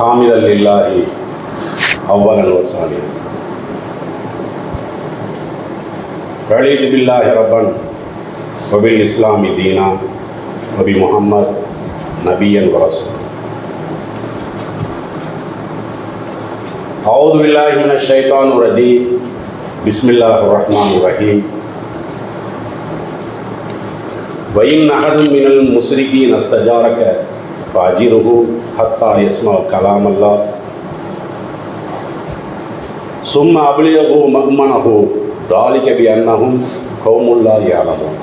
حامدا لله أولا وثانيا رضيت بالله ربا وبالإسلام دينا وبمحمد نبيا ورسولا أعوذ بالله من الشيطان الرجيم بسم الله الرحمن الرحيم وإن أحد من المشركين استجارك فأجره حتى يسمع كلام الله ثم أبلغه مأمنه ذلك بأنهم قوم لا يعلمون.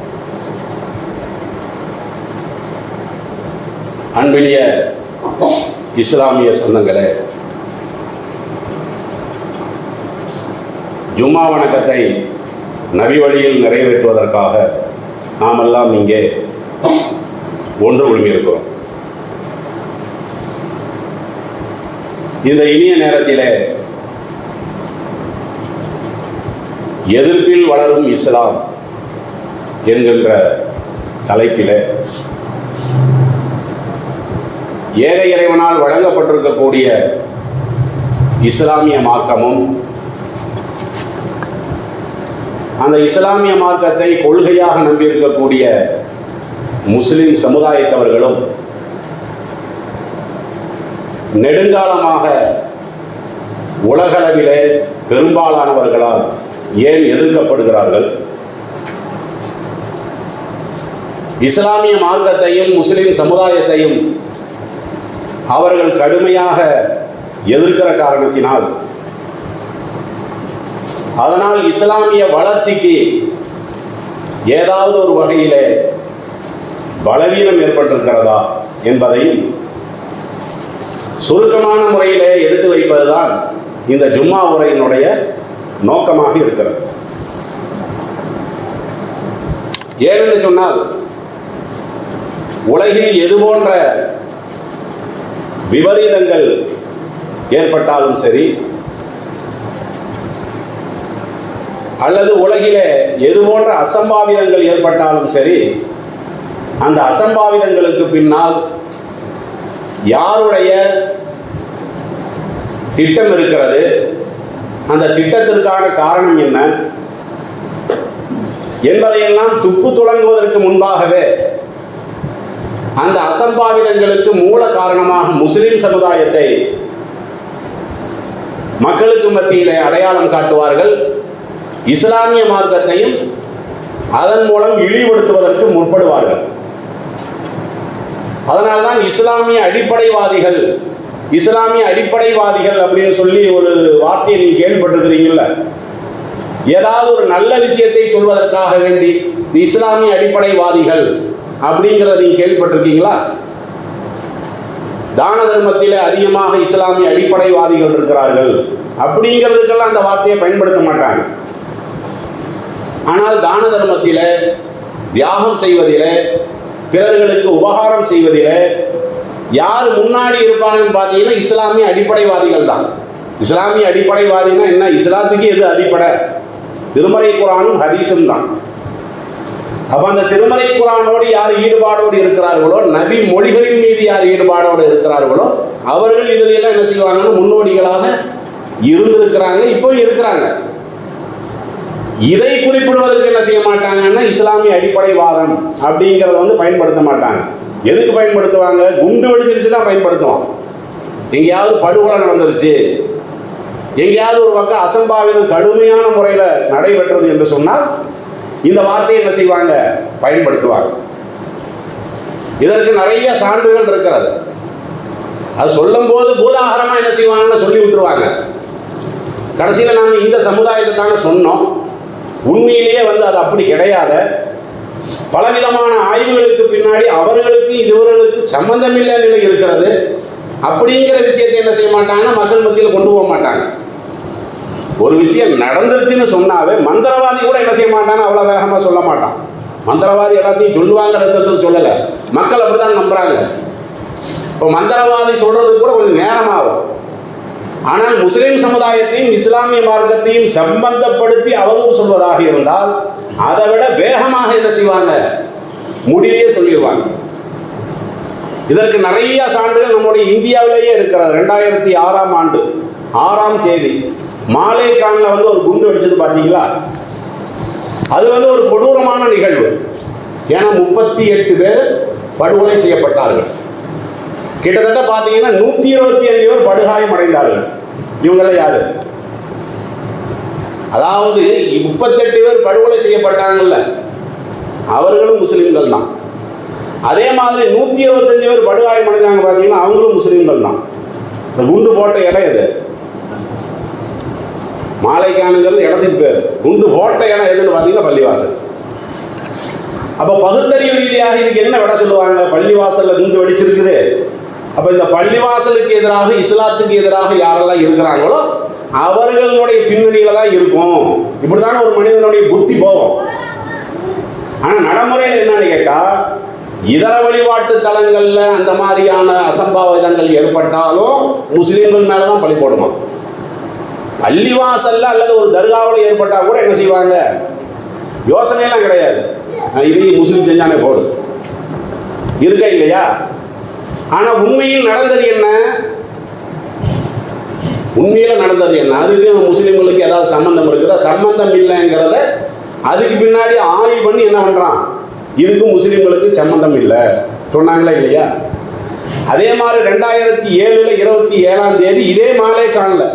அன்பிலிய இஸ்லாமிய சொந்தங்களே, ஜும்மா வணக்கத்தை நபி வழியில் நிறைவேற்றுவதற்காக நாமெல்லாம் இங்கே ஒன்று குழுமியிருக்கிறோம். இந்த இனிய நேரத்திலே எதிர்ப்பில் வளரும் இஸ்லாம் என்கின்ற தலைப்பிலே ஏக இறைவனால் வழங்கப்பட்டிருக்கக்கூடிய இஸ்லாமிய மார்க்கமும் அந்த இஸ்லாமிய மார்க்கத்தை கொள்கையாக நம்பியிருக்கக்கூடிய முஸ்லிம் சமுதாயத்தவர்களும் நெடுங்காலமாக உலகளவிலே பெரும்பாலானவர்களால் ஏன் எதிர்க்கப்படுகிறார்கள்? இஸ்லாமிய மார்க்கத்தையும் முஸ்லிம் சமுதாயத்தையும் அவர்கள் கடுமையாக எதிர்க்கிற காரணத்தினால் அதனால் இஸ்லாமிய வளர்ச்சிக்கு ஏதாவது ஒரு வகையிலே பலவீனம் ஏற்பட்டிருக்கிறதா என்பதையும் சுருக்கமான முறையிலே எடுத்து வைப்பதுதான் இந்த ஜும்மா உரையினுடைய நோக்கமாக இருக்கிறது. ஏனென்று சொன்னால், உலகில் எது போன்ற விபரீதங்கள் ஏற்பட்டாலும் சரி, அல்லது உலகிலே எது போன்ற அசம்பாவிதங்கள் ஏற்பட்டாலும் சரி, அந்த அசம்பாவிதங்களுக்கு பின்னால் யாருடைய திட்டம் இருக்கிறது, அந்த திட்டத்திற்கான காரணம் என்ன என்பதையெல்லாம் துப்பு துலங்குவதற்கு முன்பாகவே அந்த அசம்பாவிதங்களுக்கு மூல காரணமாக முஸ்லிம் சமுதாயத்தை மக்களுக்கு மத்தியிலே அடையாளம் காட்டுவார்கள். இஸ்லாமிய மார்க்கத்தையும் அதன் மூலம் இழிவுபடுத்துவதற்கு முற்படுவார்கள். அதனால்தான் இஸ்லாமிய அடிப்படைவாதிகள் அப்படின்னு சொல்லி ஒரு வார்த்தையை நீங்கள் கேள்விப்பட்டிருக்கிறீங்கல்ல. ஏதாவது ஒரு நல்ல விஷயத்தை சொல்வதற்காக வேண்டி இஸ்லாமிய அடிப்படைவாதிகள் அப்படிங்கிறத நீங்கள் கேள்விப்பட்டிருக்கீங்களா? தான தர்மத்தில் அதிகமாக இஸ்லாமிய அடிப்படைவாதிகள் இருக்கிறார்கள் அப்படிங்கிறதுக்கெல்லாம் அந்த வார்த்தையை பயன்படுத்த மாட்டாங்க. ஆனால் தான தர்மத்தில், தியாகம் செய்வதில், பிறர்களுக்கு உபகாரம் செய்வதில் யார் முன்னாடி இருப்பாங்கன்னு பார்த்தீங்கன்னா இஸ்லாமிய அடிப்படைவாதிகள் தான். இஸ்லாமிய அடிப்படைவாதினா என்ன? இஸ்லாத்துக்கு எது அடிப்படை? திருமறை குர்ஆனும் ஹதீஸும் தான். அப்போ அந்த திருமறை குர்ஆனோடு யார் ஈடுபாடோடு இருக்கிறார்களோ, நபி மொழிகளின் மீது யார் ஈடுபாடோடு இருக்கிறார்களோ, அவர்கள் இதில் எல்லாம் என்ன செய்வாங்கன்னா முன்னோடிகளாக இருந்திருக்கிறாங்க, இப்போ இருக்கிறாங்க. இதை குறிப்பிடுவதற்கு என்ன செய்ய மாட்டாங்கன்னா இஸ்லாமிய அடிப்படைவாதம் அப்படிங்கிறத பயன்படுத்த மாட்டாங்க. எதுக்கு பயன்படுத்துவாங்க? குண்டு வெடிச்சிருச்சு தான் பயன்படுத்துவான். எங்கேயாவது படுகொலை நடந்துருச்சு, எங்கேயாவது ஒரு பக்கம் அசம்பாவிதம் கடுமையான முறையில் நடைபெற்றது என்று சொன்னால் இந்த வார்த்தையை என்ன செய்வாங்க? பயன்படுத்துவாங்க. இதற்கு நிறைய சான்றுகள் இருக்கிறது. அது சொல்லும் போது பூதாகரமாக என்ன செய்வாங்கன்னு சொல்லி விட்டுருவாங்க. கடைசியில் நாங்கள் இந்த சமுதாயத்தை தானே சொன்னோம், உண்மையிலேயே அது அப்படி கிடையாத பலவிதமான ஆய்வுகளுக்கு பின்னாடி அவர்களுக்கு இவர்களுக்கு சம்பந்தமில்லை நிலை இருக்கிறது அப்படிங்கிற விஷயத்தை என்ன செய்ய மாட்டாங்கன்னா மக்கள் மத்தியில் கொண்டு போக மாட்டாங்க. ஒரு விஷயம் நடந்துருச்சுன்னு சொன்னாவே மந்திரவாதி கூட என்ன செய்ய மாட்டான்னு அவ்வளோ வேகமாக சொல்ல மாட்டான். மந்திரவாதி எல்லாத்தையும் சொல்லுவாங்க ரத்தத்தில் சொல்லலை, மக்கள் அப்படி தான் நம்புகிறாங்க. இப்போ மந்திரவாதி சொல்கிறதுக்கு கூட கொஞ்சம் நேரமாகும். ஆனால் முஸ்லிம் சமுதாயத்தையும் இஸ்லாமிய மார்க்கத்தையும் சம்பந்தப்படுத்தி அவதூறு சொல்வதாக இருந்தால் அதை விட வேகமாக என்ன செய்வாங்க? முடிவே சொல்லிடுவாங்க. இதற்கு நிறைய சான்றுகள் நம்முடைய இந்தியாவிலேயே இருக்கிறது. 2006ஆம் ஆண்டு 6ஆம் தேதி மாலேகானில் வந்து ஒரு குண்டு வெடிச்சது பார்த்தீங்களா? அது வந்து ஒரு கொடூரமான நிகழ்வு. ஏன்னா 38 பேர் படுகொலை செய்யப்பட்டார்கள். கிட்டத்தட்ட பார்த்தீங்கன்னா 125 பேர் படுகாயம் அடைந்தார்கள். இவங்கெல்லாம் யாரு? அதாவது 38 பேர் படுகொலை செய்யப்பட்டாங்கல்ல, அவர்களும் முஸ்லிம்கள் தான். அதே மாதிரி 125 பேர் படுகாயம் அடைஞ்சாங்க பார்த்தீங்கன்னா, அவங்களும் முஸ்லிம்கள் தான். இந்த குண்டு போட்ட இடம் எது? மாலைக்கானுங்கிறது இடத்துக்கு பேர். குண்டு போட்ட இடம் எதுன்னு பார்த்தீங்கன்னா பள்ளிவாசல். அப்போ பகுத்தறிவு ரீதியாக இதுக்கு என்ன விட சொல்லுவாங்க? பள்ளிவாசலில் குண்டு வெடிச்சிருக்குது. அப்போ இந்த பள்ளிவாசலுக்கு எதிராக, இஸ்லாத்துக்கு எதிராக யாரெல்லாம் இருக்கிறாங்களோ அவர்களுடைய பின்னணியில தான் இருக்கும். இப்படித்தானே ஒரு மனிதனுடைய புத்தி போகும். ஆனால் நடைமுறையில் என்னன்னு கேட்டால், இதர வழிபாட்டு தலங்களில் அந்த மாதிரியான அசம்பாவிதங்கள் ஏற்பட்டாலும் முஸ்லீம்கள் மேலே தான் பழி போடுவோம். பள்ளிவாசல்ல அல்லது ஒரு தர்காவில் ஏற்பட்டால் கூட என்ன செய்வாங்க? யோசனையெல்லாம் கிடையாது, இதையும் முஸ்லீம் செஞ்சானே போடு, இருக்க இல்லையா? ஆனால் உண்மையில் நடந்தது என்ன? உண்மையில் நடந்தது என்ன? அதுக்கு முஸ்லீம்களுக்கு ஏதாவது சம்பந்தம் இருக்குதா? சம்பந்தம் இல்லைங்கிறத அதுக்கு பின்னாடி ஆய்வு பண்ணி என்ன பண்ணுறான்? இதுக்கு முஸ்லீம்களுக்கு சம்பந்தம் இல்லை சொன்னாங்களா இல்லையா? அதே மாதிரி 2007 27ஆம் தேதி இதே மாலேகான்ல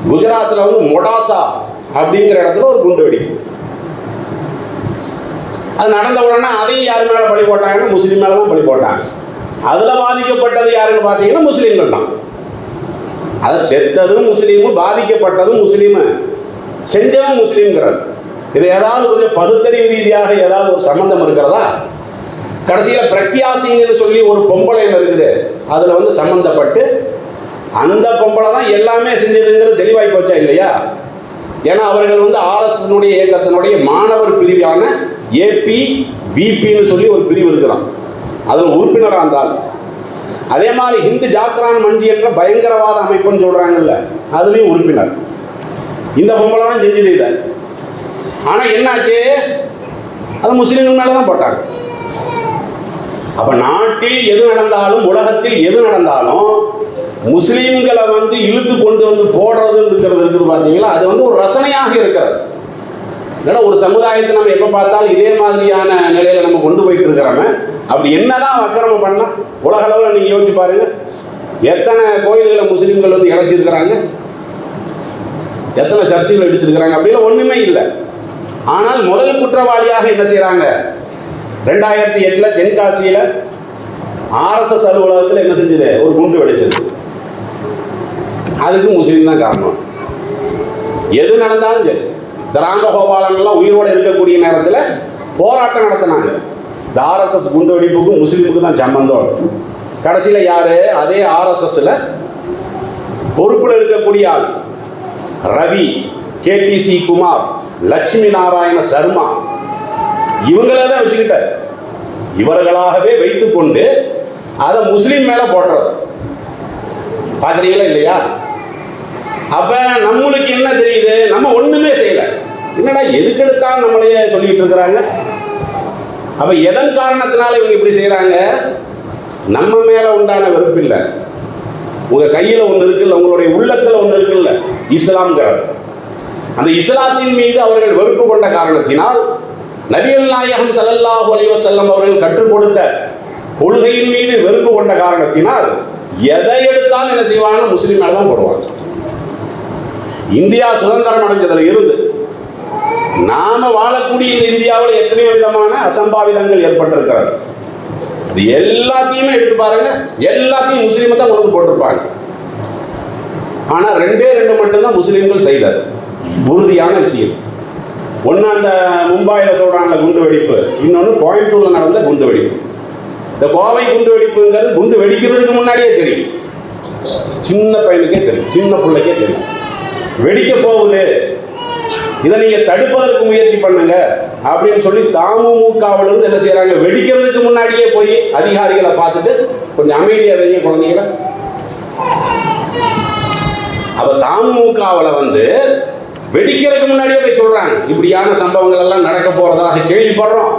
குஜராத்தில் வந்து மொடாசா அப்படிங்கிற இடத்துல ஒரு குண்டு வெடிப்பு. அது நடந்த உடனே அதையும் யார் மேலே பழி போட்டாங்கன்னா முஸ்லீம் மேலே தான் பழி போட்டாங்க. அதில் பாதிக்கப்பட்டது யாருன்னு பார்த்தீங்கன்னா முஸ்லீம்கள் தான். அதை செத்ததும் முஸ்லீமு, பாதிக்கப்பட்டதும் முஸ்லீமு, செஞ்சவன் முஸ்லீம்ங்கிறார். இது ஏதாவது கொஞ்சம் பகுத்தறிவு ரீதியாக ஏதாவது ஒரு சம்பந்தம் இருக்கிறதா? கடைசியில் பிரக்யா சிங்னு சொல்லி ஒரு பொம்பளை இருக்குது, அதில் வந்து சம்பந்தப்பட்டு அந்த பொம்பளை தான் எல்லாமே செஞ்சதுங்கிறது தெளிவாகி போச்சா இல்லையா? ஏன்னா அவர்கள் வந்து ஆர்எஸ்எஸ்னுடைய இயக்கத்தினுடைய மாணவர் பிரிவான APVPன்னு சொல்லி ஒரு பிரிவு இருக்குதான், அதில் உறுப்பினராக இருந்தால். அதே மாதிரி ஹிந்து ஜாக்ரான் மஞ்சி என்ற பயங்கரவாத அமைப்புன்னு சொல்கிறாங்கல்ல, அதுலேயும் உறுப்பினர். இந்த பொம்பளை தான் செஞ்சது இதை. ஆனால் என்னாச்சு? அது முஸ்லீம்கள் மேலே தான் போட்டாங்க. அப்போ நாட்டில் எது நடந்தாலும், உலகத்தில் எது நடந்தாலும் முஸ்லீம்களை வந்து இழுத்து கொண்டு வந்து போடுறதுன்னு இருக்குது பார்த்தீங்களா? அது வந்து ஒரு ரசனையாக இருக்கிறது. இல்லைன்னா ஒரு சமுதாயத்தை நம்ம எப்போ பார்த்தாலும் இதே மாதிரியான நிலையில் நம்ம கொண்டு போயிட்டு இருக்கிறோமே, அப்படி என்னதான் அக்கிரமம் பண்ணால் உலக அளவில் நீங்கள் யோசிச்சு பாருங்க. எத்தனை கோயில்களை முஸ்லீம்கள் வந்து இழைச்சிருக்கிறாங்க, எத்தனை சர்ச்சைகள் இடிச்சிருக்கிறாங்க, அப்படிலாம் ஒன்றுமே இல்லை. ஆனால் முதல் குற்றவாளியாக என்ன செய்கிறாங்க? 2008 தென்காசியில் RSS அலுவலகத்தில் என்ன செஞ்சது? ஒரு குண்டு வெடிச்சது. அதுக்கு முஸ்லீம் தான் காரணம். எது நடந்தாலும் சரி, ராமகோபாலன்லாம் உயிரோடு இருக்கக்கூடிய நேரத்தில் போராட்டம் நடத்தினாங்க. இந்த RSS குண்டு வெடிப்புக்கும் முஸ்லீமுக்கு தான் சம்பந்தம். கடைசியில் யார்? அதே RSSல பொறுப்பில் இருக்கக்கூடிய ஆள் ரவி, KTC குமார், லட்சுமி நாராயண சர்மா, இவங்களே தான் வச்சுக்கிட்டார். இவர்களாகவே வைத்துக்கொண்டு அதை முஸ்லீம் மேலே போடுறது பார்க்குறீங்களா இல்லையா? அப்போ நம்மளுக்கு என்ன தெரியுது? நம்ம ஒன்றுமே செய்யலை. என்னடா எதுக்கெடுத்தாலும் நம்மளையே சொல்லிக்கிட்டு இருக்கிறாங்க. அப்போ எதன் காரணத்தினால இவங்க இப்படி செய்கிறாங்க? நம்ம மேலே உண்டான வெறுப்பு இல்லை, உங்கள் கையில் ஒன்று இருக்குல்ல, உங்களுடைய உள்ளத்தில் ஒன்று இருக்குல்ல, இஸ்லாம்ங்கிறது. அந்த இஸ்லாத்தின் மீது அவர்கள் வெறுப்பு கொண்ட காரணத்தினால், நபிகள் நாயகம் ஸல்லல்லாஹு அலைஹி வஸல்லம் அவர்கள் கற்றுக் கொடுத்த கொள்கையின் மீது வெறுப்பு கொண்ட காரணத்தினால் எதை எடுத்தாலும் என்ன செய்வாங்க? முஸ்லீம் மேலே தான் போடுவாங்க. இந்தியா சுதந்திரம் அடைஞ்சதில் இருந்து நாம வாழக்கூடிய இந்த இந்தியாவில் எத்தனையோ விதமான அசம்பாவிதங்கள் ஏற்பட்டிருக்கிறது. அது எல்லாத்தையுமே எடுத்து பாருங்க, எல்லாத்தையும் முஸ்லீமை தான் கொண்டு போட்டிருப்பாங்க. ஆனால் 2 மட்டும்தான் முஸ்லீம்கள் செய்தார் உறுதியான விஷயம். ஒன்று அந்த மும்பாயில் சொல்கிறாங்கள குண்டு வெடிப்பு, இன்னொன்று கோயம்புத்தூரில் நடந்த குண்டு வெடிப்பு. இந்த கோவை குண்டு வெடிப்புங்கிறது குண்டு வெடிக்கிறதுக்கு முன்னாடியே தெரியும், சின்ன பையனுக்கே தெரியும், சின்ன பிள்ளைக்கே தெரியும் வெடிக்க போகுது, இதை நீங்கள் தடுப்பதற்கு முயற்சி பண்ணுங்க அப்படின்னு சொல்லி தமுமுகவிலிருந்து என்ன செய்கிறாங்க? வெடிக்கிறதுக்கு முன்னாடியே போய் அதிகாரிகளை பார்த்துட்டு கொஞ்சம் அமைதியாக வைங்க குழந்தைகளை. அப்போ தமுமுகவில் வந்து வெடிக்கிறதுக்கு முன்னாடியே போய் சொல்கிறாங்க, இப்படியான சம்பவங்கள் எல்லாம் நடக்க போகிறதாக கேள்விப்படுறோம்,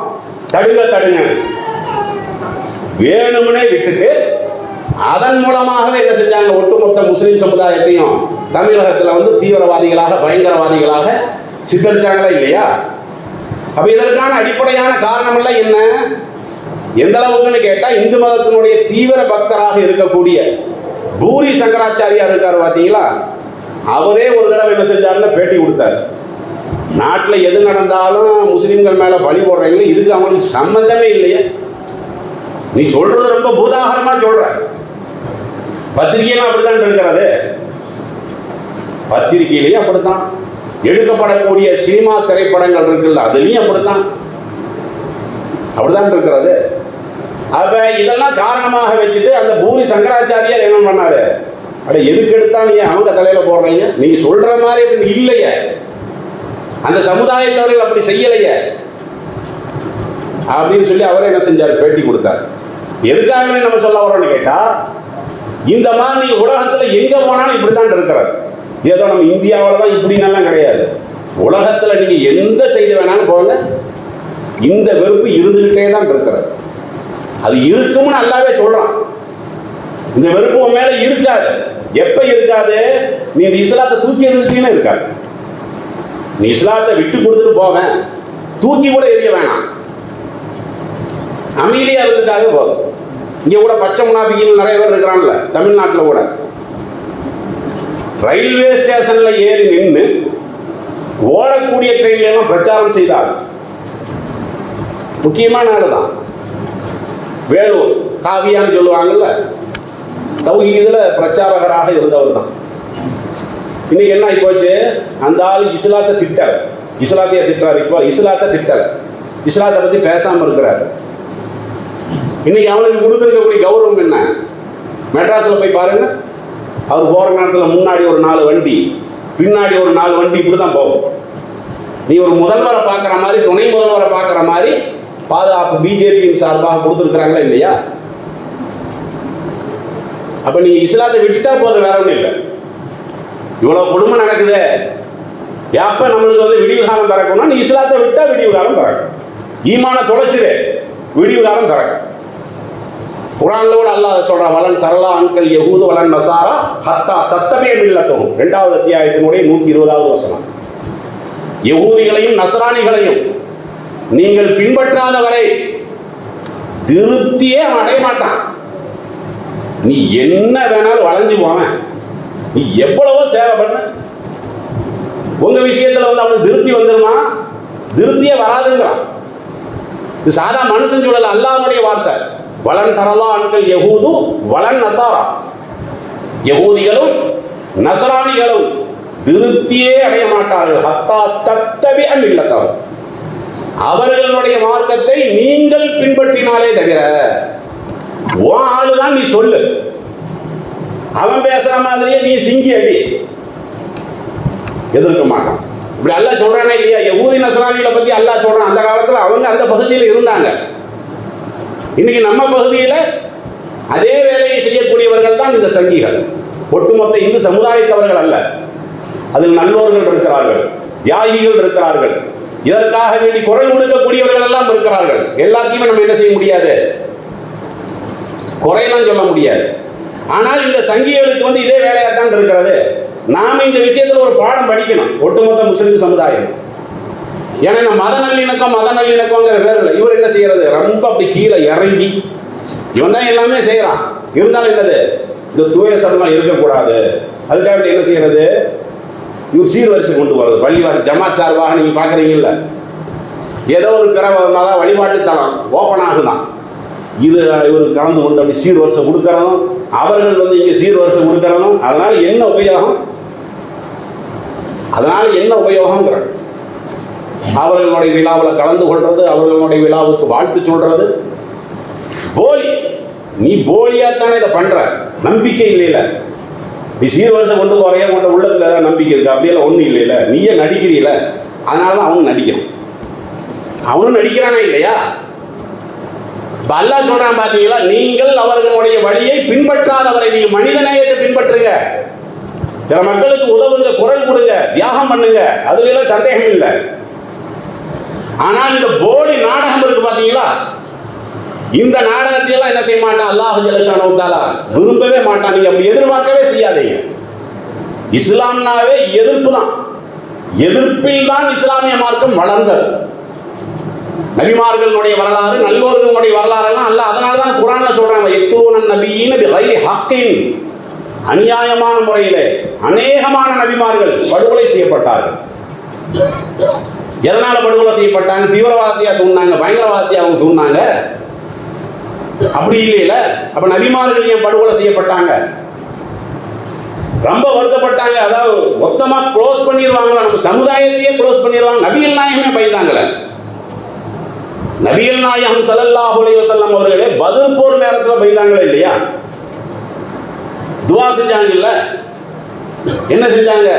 தடுங்க. வேணும்னே விட்டுட்டு அதன் மூலமாகவே என்ன செஞ்சாங்க, ஒட்டுமொத்த முஸ்லீம் சமுதாயத்தையும் தமிழகத்தில் வந்து தீவிரவாதிகளாக பயங்கரவாதிகளாக சித்தரிச்சாங்களா இல்லையா? அப்ப இதற்கான அடிப்படையான காரணம் எல்லாம் என்ன, எந்த அளவுக்குன்னு கேட்டா, இந்து மதத்தினுடைய தீவிர பக்தராக இருக்கக்கூடிய பூரி சங்கராச்சாரியார் இருக்கார் பார்த்தீங்களா, அவரே ஒரு தடவை என்ன செஞ்சாருன்னு பேட்டி கொடுத்தார். நாட்டில் எது நடந்தாலும் முஸ்லீம்கள் மேல பழி போடுறீங்களே, இதுக்கு அவங்களுக்கு சம்பந்தமே இல்லையே, நீ சொல்றது ரொம்ப பூதாகரமா சொல்ற. பத்திரிகையெல்லாம் அப்படித்தான் இருக்கிறது, பத்திரிகையிலையும் அப்படித்தான், எடுக்கப்படக்கூடிய சினிமா திரைப்படங்கள் இருக்குல்ல அதுலயும் அப்படித்தான் இருக்கிறது. அப்ப இதெல்லாம் காரணமாக வச்சுட்டு அந்த பூரி சங்கராச்சாரியார் என்ன பண்ணாரு, அட எதுக்கு எடுத்தா நீ அவங்க தலையில போடுறீங்க, நீங்க சொல்ற மாதிரி அப்படி இல்லையே, அந்த சமுதாயத்தவர்கள் அப்படி செய்யலையே அப்படின்னு சொல்லி அவரே என்ன செஞ்சார், பேட்டி கொடுத்தார். எதுக்காக நம்ம சொல்ல வரோம்னு கேட்டா, இந்த மாதிரி நீங்க உலகத்துல எங்க போனாலும் இப்படித்தான் இருக்கிறார். ஏதோ நம்ம இந்தியாவில் தான் இப்படின்னெல்லாம் கிடையாது, உலகத்துல நீங்க எந்த சைடு வேணாலும் போங்க, இந்த வெறுப்பு இருந்துகிட்டே தான் இருக்கிறது. அது இருக்கும்னு அல்லாவே சொல்றான். இந்த வெறுப்பு உன் மேல இருக்காது. எப்ப இருக்காது, நீ இந்த இஸ்லாத்தை தூக்கி எறிஞ்சிட்டீங்கன்னா இருக்காது. நீ இஸ்லாத்தை விட்டு கொடுத்துட்டு போவேன், தூக்கி கூட எரிய வேணாம், அமைதியா இருந்துட்டாவே போதும். இங்க கூட பச்சை முனாபிக்கின்னு நிறைய பேர் இருக்கிறான்ல தமிழ்நாட்டில் கூட, ரயில்வே ஸ்டேஷன்ல ஏறி நின்று ஓடக்கூடிய ட்ரெயின்ல எல்லாம் பிரச்சாரம் செய்தார். முக்கியமான ஆள் தான் வேலூர் காவியான்னு சொல்லுவாங்கல்ல, தௌஹீதுல பிரச்சாரகராக இருந்தவர் தான். இன்னைக்கு என்ன ஆகி போச்சு, அந்த ஆள் இஸ்லாத்தை திட்டல, இஸ்லாத்தையே திட்டாரு. இப்போ இஸ்லாத்தை திட்டல, இஸ்லாத்தை பத்தி பேசாம இருக்கிறாரு. இன்னைக்கு அவனுக்கு கொடுத்துருக்கக்கூடிய கௌரவம் என்ன, மெட்ராஸில் போய் பாருங்க, அவர் போகிற நேரத்தில் முன்னாடி ஒரு 4 வண்டி, பின்னாடி ஒரு 4 வண்டி, இப்படி தான் போகும். நீ ஒரு முதல்வரை பார்க்குற மாதிரி, துணை முதல்வரை பார்க்குற மாதிரி பாதுகாப்பு பிஜேபியின் சார்பாக கொடுத்துருக்குறாங்களா இல்லையா? அப்போ நீங்கள் இஸ்லாத்தை விட்டுட்டா போதும், வேற ஒன்றும் இல்லை. இவ்வளோ குடும்பம் நடக்குது, எப்போ நம்மளுக்கு வந்து விடிவு காலம் பிறக்கணும்னா நீ இஸ்லாத்தை விட்டா விடிவு காலம் பிறக்கும். ஈமான தொலைச்சிரு, விடிவு காலம் பிறக்கும். குரான்ல கூட அல்லாஹ் சொல்றான், வலன் தரலா அன்கல் யஹூது வலன் நசாரா ஹத்தா தத்தபிய மில்லத்தஹும், 2வது அத்தியாயத்தினுடைய 120வது வசனம். யஹூதிகளையும் நசராணிகளையும் நீங்கள் பின்பற்றாத வரை திருப்தியே அடைய மாட்டான். நீ என்ன வேணாலும் வளைஞ்சு போவேன், நீ எவ்வளவோ சேவை பண்ண, உங்க விஷயத்துல வந்து அவனுக்கு திருப்தி வந்துருமா, திருப்தியே வராதுங்கிறான். இது சாதா மனுஷன் சொல்லல, அல்லாஹ்வுடைய வார்த்தை. வலன் தரலா அன்கல் யஹூது வலன் நசாரா, யஹூதிகளும் நசராணிகளும் திருப்தியே அடைய மாட்டார்கள். ஹத்தா தத்தபிஅ மில்லத்தஹும், அவர்களுடைய மார்க்கத்தை நீங்கள் பின்பற்றினாலே தவிர. உன் ஆளுதான் நீ சொல்லு, அவன் பேசுற மாதிரியே நீ சிங்கி அடி, எதிர்க்க மாட்டான். இப்படி அல்லாஹ் சொல்றானே இல்லையா, யஹூதி நஸ்ரானிகளை பத்தி அல்லாஹ் சொல்றான். அந்த காலத்துல அவங்க அந்த பகுதியில் இருந்தாங்க. இன்னைக்கு நம்ம பகுதியில் அதே வேலையை செய்யக்கூடியவர்கள் தான் இந்த சங்கிகள். ஒட்டுமொத்த இந்து சமுதாயத்தவர்கள் அல்ல, அதில் நல்லோர்கள் இருக்கிறார்கள், தியாகிகள் இருக்கிறார்கள், இதற்காக வேண்டி குரல் கொடுக்கக்கூடியவர்கள் எல்லாம் இருக்கிறார்கள். எல்லாத்தையுமே நம்ம என்ன செய்ய முடியாது, குறையெல்லாம் சொல்ல முடியாது. ஆனால் இந்த சங்கிகளுக்கு வந்து இதே வேலையாத்தான் இருக்கிறது. நாம இந்த விஷயத்தில் ஒரு பாடம் படிக்கணும், ஒட்டுமொத்த முஸ்லிம் சமுதாயம். ஏன்னா இந்த மத நல்லிணக்கங்கிற பேர்ல இவர் என்ன செய்யறது, ரொம்ப அப்படி கீழே இறங்கி இவன் தான் எல்லாமே செய்யறான். இருந்தாலும் என்னது, இந்த தூய சமூகம் இருக்கக்கூடாது, அதுக்காக என்ன செய்யறது, இவர் சீர்வரிசை கொண்டு வர்றது. பள்ளிவாச ஜமாத் சார்பாக நீங்க பாக்குறீங்கல்ல, ஏதோ ஒரு பிற மத வழிபாட்டு தளம் ஓப்பன் ஆகுதான், இது இவர் கலந்து கொண்டு அப்படி சீர்வரிசை கொடுக்கறதும், அவர்கள் வந்து இங்க சீர்வரிசை கொடுக்கறதும், அதனால என்ன உபயோகம், அவர்களுடைய விழாவில் கலந்து கொள்றது, அவர்களுடைய விழாவுக்கு வாழ்த்து சொல்றது போலி. நீ போலியாத்தானே இதை பண்ற, நம்பிக்கை இல்லையில. நீ சீர்வரிசை கொண்டு போறைய கொண்ட உள்ளத்துல ஏதாவது நம்பிக்கை இருக்கு, அப்படியெல்லாம் ஒன்றும் இல்லையில, நீயே நடிக்கிறீல, அதனாலதான் அவனும் நடிக்கிறான். அவனும் நடிக்கிறானா இல்லையா? அல்லாஹ் சொல்றான் பாத்தீங்களா, நீங்கள் அவர்களுடைய வழியை பின்பற்றாதவரை, நீங்க மனித நேயத்தை பின்பற்றுங்க, பிற மக்களுக்கு உதவுங்க, குரல் கொடுங்க, தியாகம் பண்ணுங்க, அதுல எல்லாம் சந்தேகம் இல்லை. ஆனால் இந்த போலி நாடகம் இருக்கு பாத்தீங்களா, இந்த நாடகத்தையெல்லாம் என்ன செய்ய மாட்டான் அல்லாஹ் ஜல்லஷானஹு தஆலா, விரும்பவே மாட்டான். நீங்க அப்படி எதிர்பார்க்கவே செய்யாதீங்க. இஸ்லாம்னாவே எதிர்ப்பு தான். எதிர்ப்பில் தான் இஸ்லாமிய மார்க்கம் வளர்ந்தது. நபிமார்களுடைய வரலாறு, நல்லோர்களுடைய வரலாறு எல்லாம் அல்ல. அதனால தான் குர்ஆன்ல சொல்றாங்க, யக்துலூன நபியீன பிகைரி ஹக்கின், அநியாயமான முறையிலே அநேகமான நபிமார்கள் படுகொலை செய்யப்பட்டார்கள். எதனால படுகொலை செய்யப்பட்டாங்க? தீவிரவாதத்தையா தூண்டினாங்க? பயங்கரவாதத்தையா அவங்க தூண்டினாங்க? அப்படி இல்லையில. அப்ப நபிமார்கள் ஏன் படுகொலை செய்யப்பட்டாங்க? ரொம்ப வருத்தப்பட்டாங்க. அதாவது மொத்தமா க்ளோஸ் பண்ணிடுவாங்களா, நம்ம சமுதாயத்தையே க்ளோஸ் பண்ணிடுவாங்க. நபிகள் நாயகமே பயந்தாங்களே. நபிகள் நாயகம் ஸல்லல்லாஹு அலைஹி வஸல்லம் அவர்களே பத்ர் போர் நேரத்தில் பயந்தாங்களே இல்லையா? துஆ செஞ்சாங்கல்ல. என்ன செஞ்சாங்க?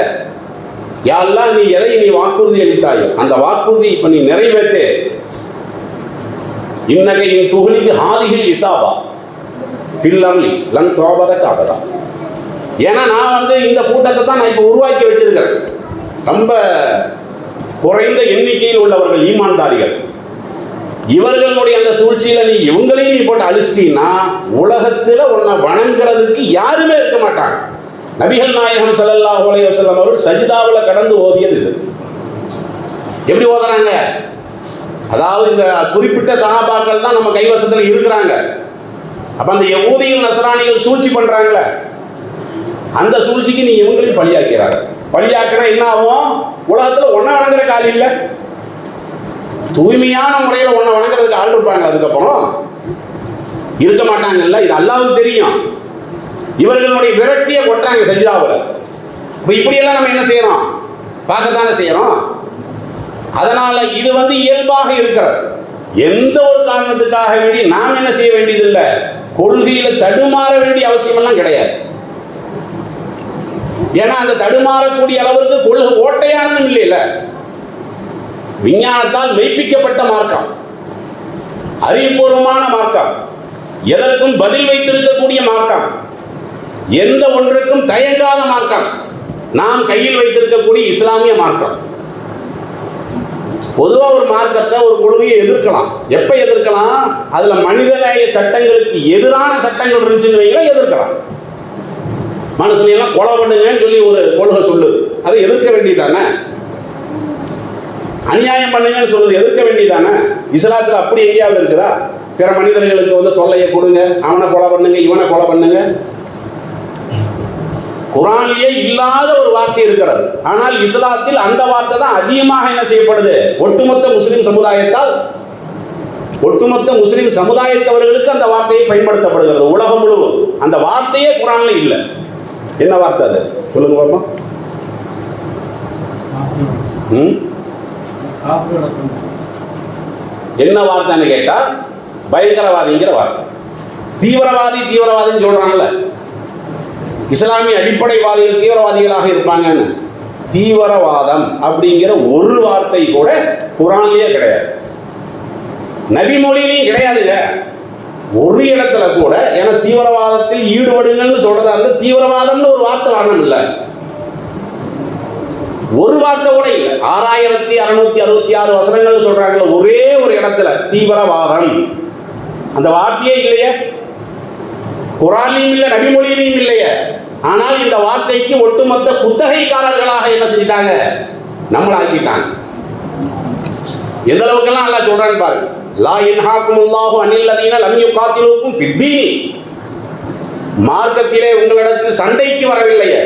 யா அல்லாஹ், நீ எதை நீ வாக்குறுதி அளித்தாயோ அந்த வாக்குறுதி இப்ப நீ நிறைவேற்று. இன்னக இன் துஹ்லிக் ஹாதிஹில் இஸாபா ஃபில் அர்லி லன் துஅபதக அபதா. ஏன்னா நான் இந்த கூட்டத்தை தான் நான் இப்போ உருவாக்கி வச்சிருக்கிறேன். ரொம்ப குறைந்த எண்ணிக்கையில் உள்ளவர்கள் ஈமான்தாரிகள். இவர்களுடைய அந்த சூழ்ச்சியில நீ இவங்களையும் நீ போட்டு அழிச்சிட்டீங்கன்னா உலகத்தில் உன்னை வணங்குறதுக்கு யாருமே இருக்க மாட்டாங்க. நபிகள் நாயகம் ஸல்லல்லாஹு அலைஹி வஸல்லம் அவர்கள் சஜிதாவில் கடந்து ஓதியது இது. எப்படி ஓதுறாங்க? அதாவது இந்த குறிப்பிட்ட சஹாபாக்கள் தான் நம்ம கைவசத்தில் இருக்கிறாங்க. அப்ப அந்த யஹூதிகள் நஸ்ரானிகள் சூழ்ச்சி பண்றாங்களே, அந்த சூழ்ச்சிக்கு நீ இவங்களையும் பலியாக்கிறாங்க. பலியாக்கினா என்ன ஆகும்? உலகத்தில் ஒன்றை வணங்குற கால் இல்லை. தூய்மையான முறையில் ஒன்றை வணங்குறதுக்கு ஆள் இருப்பாங்க, அதுக்கப்புறம் இருக்க மாட்டாங்கல்ல. இது அல்லாஹ்வுக்கு தெரியும். இவர்களுடைய விரக்தியை கொட்டுறாங்க சஜிதாவில். இப்போ இப்படியெல்லாம் நம்ம என்ன செய்யறோம்? பார்க்கத்தானே செய்யறோம். அதனால இது இயல்பாக இருக்கிறது. எந்த ஒரு காரணத்துக்காக வேண்டி நாம் என்ன செய்ய வேண்டியதில்லை, கொள்கையில தடுமாற வேண்டிய அவசியம் எல்லாம் கிடையாது. ஏன்னா அந்த தடுமாறக்கூடிய அளவிற்கு கொள்கை ஓட்டையானதும் இல்லையில. விஞ்ஞானத்தால் மெய்ப்பிக்கப்பட்ட மார்க்கம், அறிவுபூர்வமான மார்க்கம், எதற்கும் பதில் வைத்திருக்கக்கூடிய மார்க்கம், எந்த ஒன்றுக்கும் தயங்காத மார்க்கம் நாம் கையில் வைத்திருக்கக்கூடிய இஸ்லாமிய மார்க்கம். பொதுவாக ஒரு மார்க்கத்தை, ஒரு கொள்கையை எதிர்க்கலாம். எப்ப எதிர்க்கலாம்? அதுல மனிதநேய சட்டங்களுக்கு எதிரான சட்டங்கள் இருந்துச்சுன்னு வைங்களா, எதிர்க்கலாம். மனுஷனையெல்லாம் கொலை பண்ணுங்கன்னு சொல்லி ஒரு கொள்கை சொல்லுது, அதை எதிர்க்க வேண்டியதானே? அநியாயம் பண்ணுங்கன்னு சொல்லுது, எதிர்க்க வேண்டியதானே? இஸ்லாத்தில் அப்படி எங்கேயாவது இருக்குதா? பிற மனிதர்களுக்கு தொல்லையை கொடுங்க, அவனை கொலை பண்ணுங்க, இவனை கொலை பண்ணுங்க. குர்ஆனிலே இல்லாத ஒரு வார்த்தை இருக்கிறது. ஆனால் இஸ்லாத்தில் அந்த வார்த்தை தான் அதிகமாக என்ன செய்யப்படுது? ஒட்டுமொத்த முஸ்லிம் சமுதாயத்தால், ஒட்டுமொத்த முஸ்லிம் சமுதாயத்தவர்களுக்கு அந்த வார்த்தையை பயன்படுத்தப்படுகிறது உலகம் முழுவதும். அந்த வார்த்தையே குர்ஆன்ல இல்லை. என்ன வார்த்தை அது? சொல்லுங்க பாப்போம். என்ன வார்த்தைன்னு கேட்டா பயங்கரவாதிங்கிற வார்த்தை. தீவிரவாதின்னு சொல்றாங்கல்ல, இஸ்லாமிய அடிப்படைவாதிகள் தீவிரவாதிகளாக இருப்பாங்கன்னு. தீவிரவாதம் அப்படிங்கிற ஒரு வார்த்தை கூட குர்ஆன்லயே கிடையாது, நபி மொழியிலையும் கிடையாதுங்க. ஒரு இடத்துல கூட. ஏன்னா தீவிரவாதத்தில் ஈடுபடுங்கன்னு சொல்றதா இருந்து தீவிரவாதம்னு ஒரு வார்த்தை வரணும் இல்லை, ஒரு வார்த்தை கூட இல்லை. 6666 வசனங்கள் சொல்றாங்கல்ல, ஒரே ஒரு இடத்துல தீவிரவாதம் அந்த வார்த்தையே இல்லையே. குர்ஆன்லையும் இல்லை, நபி மொழியிலையும் இல்லையே. ஆனால் இந்த வார்த்தைக்கு ஒட்டுமொத்த குத்தகைக்காரர்களாக என்ன செஞ்சிட்டாங்க? நம்மளாக்கிட்டாங்க. எந்த அளவுக்கெல்லாம் அல்லாஹ் சொல்றான்னு பாருங்க. லா யன்ஹாகுமுல்லாஹு அனில் லதீன லம் யுகாத்திலூக்கும் ஃபித்தீனி, மார்க்கத்திலே உங்களிடத்தில் சண்டைக்கு வரவில்லையே,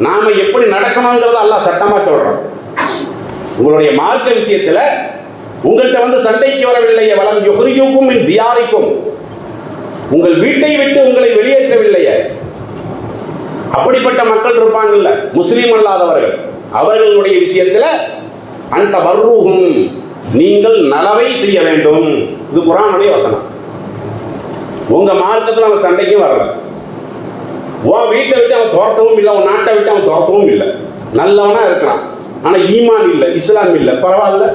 நாம எப்படி நடக்கணுங்கிறத அல்லாஹ் சட்டமா சொல்றான். உங்களுடைய மார்க்க விஷயத்துல உங்கள்கிட்ட சண்டைக்கு வரவில்லையே, வலம் யுஹ்ரிஜுக்கும் மின் தியாரிக்கும், உங்கள் வீட்டை விட்டு உங்களை வெளியேற்றவில்லையே. அப்படிப்பட்ட மக்கள் இருப்பாங்கல்ல, முஸ்லீம் அல்லாதவர்கள், அவர்களுடைய விஷயத்தில் அந்த பர்ருஹும், நீங்கள் நலவை செய்ய வேண்டும். இது குர்ஆனுடைய வசனம். உங்க மார்க்கத்தில் அவன் சண்டைக்கு வரல, உன் வீட்டை விட்டு அவன் துரத்தவும் இல்லை, உன் நாட்டை விட்டு அவன் துரத்தவும் இல்லை, நல்லவனா இருக்கிறான். ஆனா ஈமான் இல்லை, இஸ்லாம் இல்லை, பரவாயில்ல,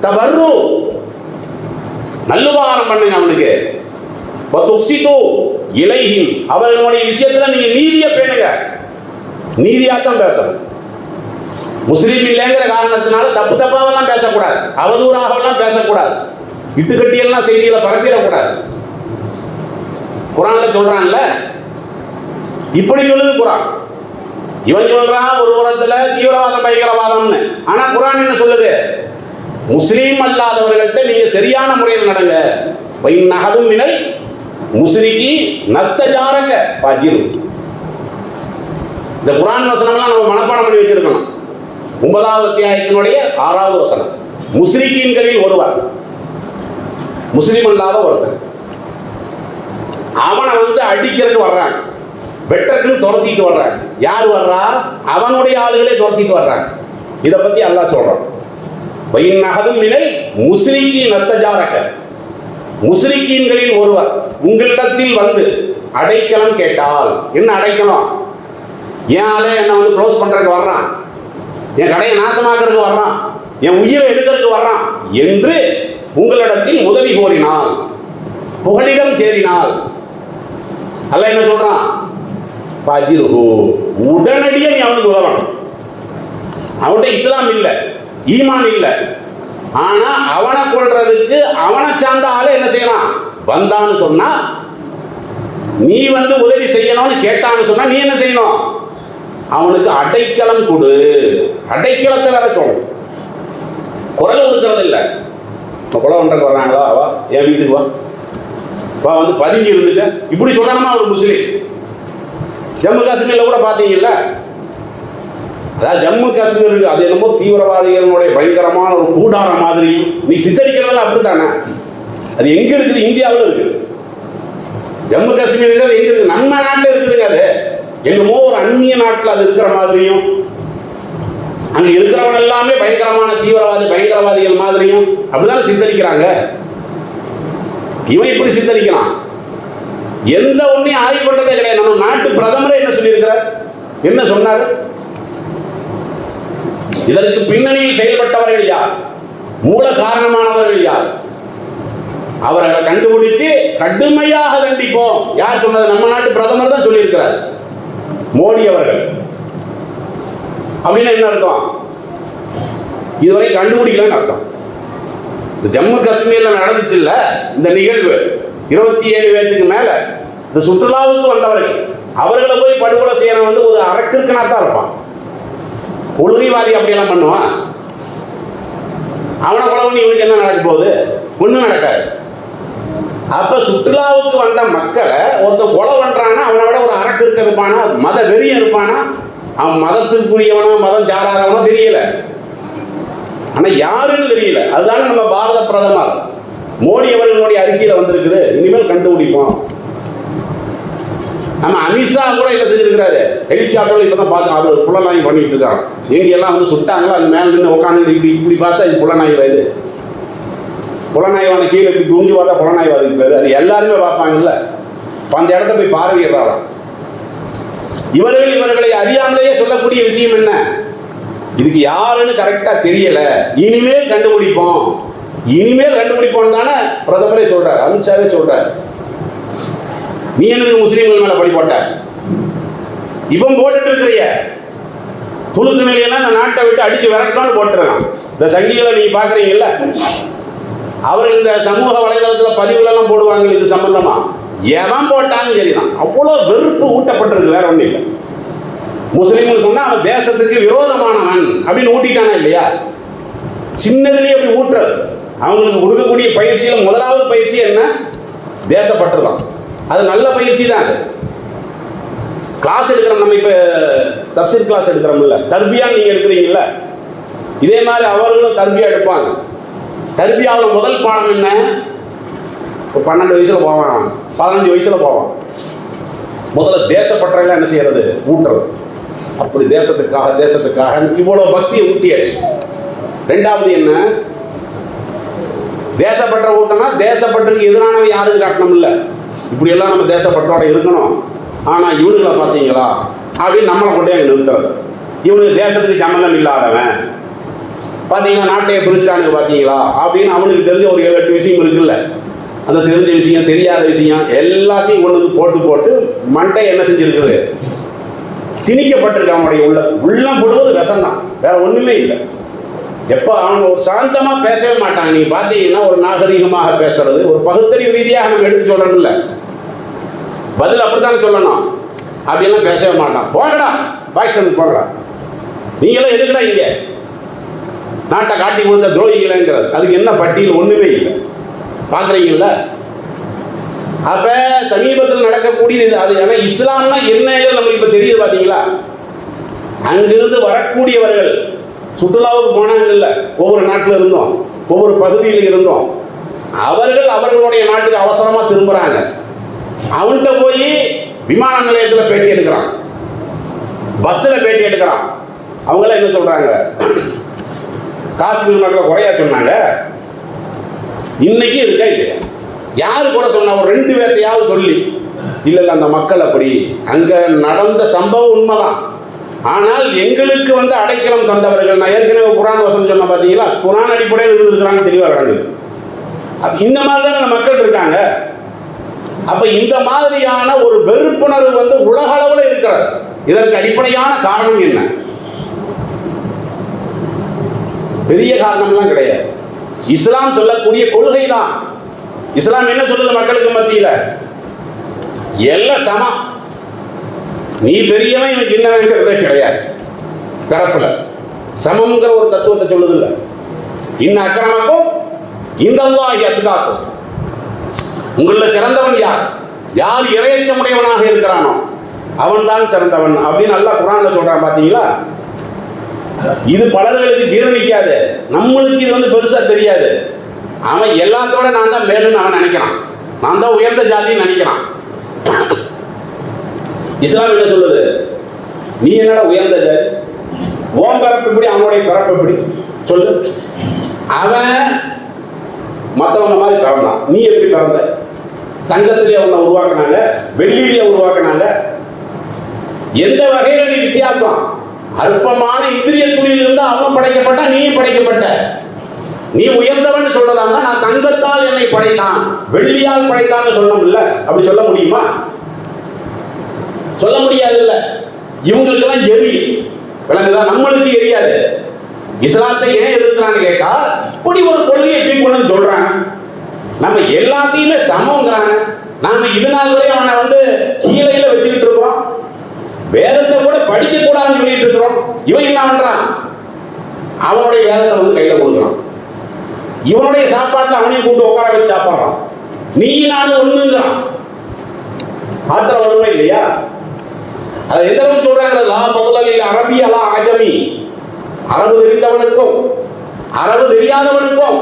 தபர்ரு, நல்லுபகாரம் பண்ணுங்க அவனுக்கு. இலைஹிம், அவர்களுடைய விஷயத்துல நீங்க நீதியை பேணுங்க. நீதியாத்தான் பேசணும். முஸ்லீம் இல்லைங்கிற காரணத்தினால தப்பு தப்பாவெல்லாம் பேசக்கூடாது, அவதூறாகவெல்லாம் பேசக்கூடாது, இட்டுக்கட்டியெல்லாம் செய்திகளை பரப்பிடக்கூடாது. குரான்ல சொல்றான்ல, இப்படி சொல்லுது குரான். இவன் சொல்றான் ஒரு புறத்துல தீவிரவாதம் பயங்கரவாதம்னு, ஆனா குரான் என்ன சொல்லுது? முஸ்லீம் அல்லாதவர்கள்ட்ட நீங்க சரியான முறையில் நடங்க. வைநகதும் மினல் முஸ்ரிகி நஸ்தஜாரக பாஜிரு. இந்த குரான் வசனம்லாம் நம்ம மனப்பாடம் பண்ணி வச்சிருக்கணும். 9வது அத்தியாயத்தினுடைய 6வது வசனம். முஸ்ரிக்கீன்களில் ஒருவர், முஸ்லீம் அல்லாத ஒருத்தர், அவனை அடிக்கிறதுக்கு வர்றாங்க, வெட்டக்குன்னு துரத்திட்டு வர்றாங்க. யார் வர்றா? அவனுடைய ஆளுகளே துரத்திட்டு வர்றாங்க. இதை பத்தி அல்லாஹ் சொல்றான். வைநகதும் மினல் முஸ்ரிக்கி நஸ்தஜாரக. முஸ்ரிக்கீன்களில் ஒருவர் உங்களிடத்தில் அடைக்கலம் கேட்டால், என்ன அடைக்கலம்? என் ஆளே என்ன க்ளோஸ் பண்றதுக்கு வர்றான், என் கடையை நாசமாக்குறதுக்கு வர்றான், என் உயிரை எடுக்கிறதுக்கு வர்றான் என்று உங்களிடத்தில் உதவி கோரினால், புகலிடம் தேடினால், அல்லாஹ் என்ன சொல்றான்? பாஜிருஹு, உடனடியே நீ அவனுக்கு உதவணும். அவன்கிட்ட இஸ்லாம் இல்லை, ஈமான் இல்லை, ஆனா அவனை கொள்றதுக்கு அவனை சார்ந்த ஆளை என்ன செய்யலாம் வந்தான்னு சொன்னா, நீ உதவி செய்யணும்னு கேட்டான்னு சொன்னா நீ என்ன செய்யணும்? அவனுக்கு அடைக்கலம் கொடு. அடைக்கலத்தை வேற சொல்லணும், குரல் கொடுக்கறது இல்லை. கொலை பண்றதுக்கு வர்றாங்களா, வா என் வீட்டுக்கு வா, வா பதுங்கி இருந்துக்க, இப்படி சொல்லணுமா ஒரு முஸ்லீம்? ஜம்மு காஷ்மீர்ல கூட பார்த்தீங்கல்ல, அதாவது ஜம்மு காஷ்மீருக்கு அது என்னமோ தீவிரவாதிகளுடைய பயங்கரமான ஒரு கூடாரம் மாதிரியும் நீ சித்தரிக்கிறதெல்லாம் அப்படித்தானே? அது எங்க இருக்குது? இந்தியாவில் இருக்குது. ஜம்மு காஷ்மீர்கள் எங்க இருக்கு? நம்ம நாட்டில் இருக்குதுங்க. அது என்னமோ ஒரு அந்நிய நாட்டில் அது இருக்கிற மாதிரியும், அங்க இருக்கிறவன் எல்லாமே பயங்கரமான பயங்கரவாதிகள் மாதிரியும் அப்படிதானே சித்தரிக்கிறாங்க. இவன் இப்படி சித்தரிக்கிறான். எந்த ஒன்றையும் ஆய்வு பண்றதே கிடையாது. நம்ம நாட்டு பிரதமரே என்ன சொல்லியிருக்கிறார்? என்ன சொன்னார்? இதற்கு பின்னணியில் செயல்பட்டவர்கள் யார்? மூல காரணமானவர்கள் யார்? அவர்களை கண்டுபிடிச்சு கடுமையாக தண்டிப்போம். யார் சொன்னது? நம்ம நாட்டு பிரதமர் தான் சொல்லியிருக்கிறார், மோடி அவர்கள். அப்படின்னு என்ன அர்த்தம்? இதுவரை கண்டுபிடிக்கலன்னு அர்த்தம். இந்த ஜம்மு காஷ்மீர்ல நடந்துச்சு இல்ல இந்த நிகழ்வு, 27 பேருக்கு மேல இந்த சுற்றுலாவுக்கு வந்தவர்கள், அவர்களை போய் படுகொலை செய்யற ஒரு அரக்கிற்கனா தான் இருப்பான். கொள்கைவாதி அப்படியெல்லாம் பண்ணுவான். அவனை கொலை பண்ணி இவனுக்கு என்ன நடக்க போகுது? ஒன்றும் நடக்காது. அப்ப சுற்றுலாவுக்கு வந்த மக்களை ஒருத்தன் கொலை பண்றான்னா அவனை விட ஒரு அரக்கிற்க இருப்பானா, மத வெறிய இருப்பானா, அவன் மதத்துக்குரியவனோ மதம் சாராதவனோ தெரியல, ஆனா யாருன்னு தெரியல. அதுதானே நம்ம பாரத பிரதமர் மோடி அவர்களுடைய அறிக்கையில வந்திருக்குது. இனிமேல் கண்டுபிடிப்போம். நம்ம அமித்ஷா கூட என்ன செஞ்சிருக்கிறாரு? ஹெலிகாப்டர்ல இப்பதான் பார்த்தோம், அவர் புலனாய்வு பண்ணிட்டு இருக்காங்க. எங்கெல்லாம் சுட்டாங்களோ அது மேல நின்று உட்காந்து இப்படி பார்த்தா இது புலனாய்வு. இது புலனாய்வான கீழே இப்படி துணிஞ்சு பார்த்தா புலனாய்வாதிக்கு பேரு. அது எல்லாருமே பார்ப்பாங்கல்ல. அந்த இடத்த போய் பார்வையிடுறாங்க. இவர்களை அறியாமலேயே சொல்லக்கூடிய விஷயம் என்ன? இதுக்கு யாருன்னு கரெக்டா தெரியல, இனிமேல் கண்டுபிடிப்போம். இனிமேல் கண்டுபிடிப்போம் தானே பிரதமரே சொல்றாரு, அமித்ஷாவே சொல்றாரு. நீ எனக்கு முஸ்லீம்கள் மேல படி போட்ட, இவன் போட்டுட்டு இருக்கிறிய துணுக்கு நிலையெல்லாம் இந்த நாட்டை விட்டு அடிச்சு விரட்டணும்னு போட்டுருக்கான். இந்த சங்கிகளை நீங்க பாக்குறீங்கல்ல, அவர்கள் இந்த சமூக வலைதளத்தில் பதிவுகளெல்லாம் போடுவாங்க இது சம்பந்தமா. எவன் போட்டாலும் சரிதான், அவ்வளோ வெறுப்பு ஊட்டப்பட்டிருக்கு, வேற ஒன்றும் இல்லை. முஸ்லீம்னு சொன்னா அவன் தேசத்துக்கு விரோதமானவன் அப்படின்னு ஊட்டிட்டானா இல்லையா? சின்னதுலேயே அப்படி ஊட்டுறது. அவங்களுக்கு கொடுக்கக்கூடிய பயிற்சியில் முதலாவது பயிற்சி என்ன? தேசப்பற்று தான். அது நல்ல பயிற்சி தான். அது கிளாஸ் எடுக்கிறோம், நம்ம இப்போ தப்சீர் கிளாஸ் எடுக்கிறோம்ல, தர்பியா நீங்கள் எடுக்கிறீங்கல்ல, இதே மாதிரி அவர்களும் தர்பியா எடுப்பாங்க. தர்பியாவில் முதல் பாடம் என்ன? 12 வயசில் போவான், 15 வயசில் போவான். முதல்ல தேசப்பற்றையெல்லாம் என்ன செய்யறது? ஊட்டுறது. அப்படி தேசத்துக்காக இவ்வளோ பக்தியை ஊட்டியாச்சு. ரெண்டாவது என்ன? தேசப்பற்ற ஊட்டனா தேசப்பற்றுக்கு எதிரானவை யாரும் காட்டணும் இல்லை. இப்படியெல்லாம் நம்ம தேசப்பற்றோட இருக்கணும். ஆனால் இவனுங்களை பார்த்தீங்களா அப்படின்னு நம்மளை கொண்டே அங்கே நிறுத்துறது. இவனுக்கு தேசத்துக்கு சம்மந்தம் இல்லாதவன் பார்த்தீங்கன்னா நாட்டையை பிரிச்சிட்டானுங்க பார்த்தீங்களா அப்படின்னு அவனுக்கு தெரிஞ்ச ஒரு 7-8 விஷயம் இருக்குல்ல. அந்த தெரிஞ்ச விஷயம் தெரியாத விஷயம் எல்லாத்தையும் கொண்டு போட்டு மண்டை என்ன செஞ்சிருக்குது? திணிக்கப்பட்டிருக்கு. அவனுடைய உள்ளம் முழுவது விஷம்தான், வேற ஒன்றுமே இல்லை. எப்போ அவன் ஒரு சாந்தமாக பேசவே மாட்டாங்க. நீங்கள் பார்த்தீங்கன்னா ஒரு நாகரீகமாக பேசுறது, ஒரு பகுத்தறிவு ரீதியாக நம்ம எடுத்து சொல்கிறோம்ல, பதில் அப்படித்தான் சொல்லணும். அப்படியெல்லாம் பேசவே மாட்டான். போங்கடா பாகிஸ்தானுக்கு போங்கடா, நீங்களாம் எதுக்குடா இங்கே நாட்டை காட்டி கொடுத்த துரோகிகளேங்கிறது. அதுக்கு என்ன பட்டியல்? ஒன்றுமே இல்லை. பார்க்குறீங்கள? அப்போ சமீபத்தில் நடக்கக்கூடியது அது. ஏன்னா இஸ்லாம்னா என்ன நம்மளுக்கு இப்போ தெரியுது பார்த்தீங்களா? அங்கிருந்து வரக்கூடியவர்கள் சுற்றுலாவுக்கு போனாங்கல்ல, ஒவ்வொரு நாட்டில் இருந்தோம், ஒவ்வொரு பகுதியில் இருந்தோம், அவர்களுடைய நாட்டுக்கு அவசரமாக திரும்புகிறாங்க. அவன்கிட்ட போய் விமான நிலையத்தில் பேட்டி எடுக்கிறான், பஸ்ஸில் பேட்டி எடுக்கிறான். அவங்களாம் என்ன சொல்கிறாங்க? காஷ்மீர் மக்களை குறையா சொன்னாங்க, இன்னைக்கு இருக்கா இல்லையா? யாரு குறை சொன்னா? ஒரு 2 பேர்த்தையாவது சொல்லி, இல்லை அந்த மக்கள் அப்படி, அங்கே நடந்த சம்பவம் உண்மைதான், ஆனால் எங்களுக்கு அடைக்கலம் தந்தவர்கள். நான் ஏற்கனவே குரான் வசனம் சொன்ன பார்த்தீங்களா? குரான் அடிப்படையில் இருந்திருக்கிறாங்க, தெளிவாக விளங்குது. இந்த மாதிரி தான் அந்த மக்கள் இருக்காங்க. அப்ப இந்த மாதிரியான ஒரு வெறுப்புணர்வு உலக அளவில் இருக்கிறது. இதற்கு அடிப்படையான காரணம் என்ன? பெரிய காரணம்லாம் கிடையாது. இஸ்லாம் சொல்லக்கூடிய கொள்கை தான். இஸ்லாம் என்ன சொல்லுது மக்களுக்கு மத்தியில்? எல்லாம் சமம், நீ பெரியவன் இவன் சின்னவங்கிறதே கிடையாது. பிறப்புல சமம்ங்கிற ஒரு தத்துவத்தை சொல்லுது இல்லை. இன்ன அக்கிரமக்கும் இந்தல்லாஹி அத்காக்கும், உங்களில் சிறந்தவன் யார்? யார் இறையச்சமுடையவனாக இருக்கிறானோ அவன் தான் சிறந்தவன் அப்படின்னு அல்லாஹ் குர்ஆன்ல சொல்றான். பார்த்தீங்களா? இது பலர்களுக்கு ஜீரணிக்காது, நம்மளுக்கு இது பெருசா தெரியாது. அவன் எல்லாத்தோட நான் தான் மேலுன்னு அவன் நினைக்கிறான், நான் தான் உயர்ந்த ஜாதின்னு நினைக்கிறான். இஸ்லாம் என்ன சொல்லுது? நீ என்னடா உயர்ந்த ஜாதி? ஓம் பிறப்பு எப்படி, அவனுடைய பிறப்பு எப்படி சொல்லு. அவன் மற்றவங்க மாதிரி பிறந்தான், நீ எப்படி பிறந்த? தங்கத்திலே அவனை உருவாக்குனாங்க, வெள்ளியிலே உருவாக்குனாங்க. எந்த வகையில நீ வித்தியாசம்? அற்பமான இந்திரிய துளியிலிருந்து அவன் படைக்கப்பட்ட, நீயும் படைக்கப்பட்ட. நீ உயர்ந்தவன் சொல்றதாங்க, நான் தங்கத்தால் என்னை படைத்தான், வெள்ளியால் படைத்தான்னு சொல்லணும்ல. அப்படி சொல்ல முடியுமா? சொல்ல முடியாது. இல்ல, இவங்களுக்கெல்லாம் எரி விளங்குதா, நம்மளுக்கு எரியாது. இஸ்லாத்தை ஏன் எதிர்க்கிறான்னு கேட்டா, இப்படி ஒரு கொள்கையை தூக்கணும்னு சொல்றாங்க. நம்ம எல்லாத்தையுமே சமங்கிறாங்க. நாம இது நாள் வரை அவனை கீழையில வச்சுக்கிட்டு இருக்கோம், வேதத்தை கூட படிக்க கூடாதுன்னு சொல்லிட்டு இருக்கிறோம். இவன் என்ன பண்றான்? அவனுடைய வேதத்தை கையில கொடுக்குறான், இவனுடைய சாப்பாட்டுல அவனையும் கூட்டு உட்கார வச்சு சாப்பிட்றான். நீ நானும் ஒண்ணுங்கிறான். ஆத்திரம் வருமா இல்லையா? அதை எந்த அளவுக்கு சொல்றாங்க? லா ஃபதுல லில் அரபி அலா அஜமி, அரபு தெரிந்தவனுக்கும் அரபு தெரியாதவனுக்கும்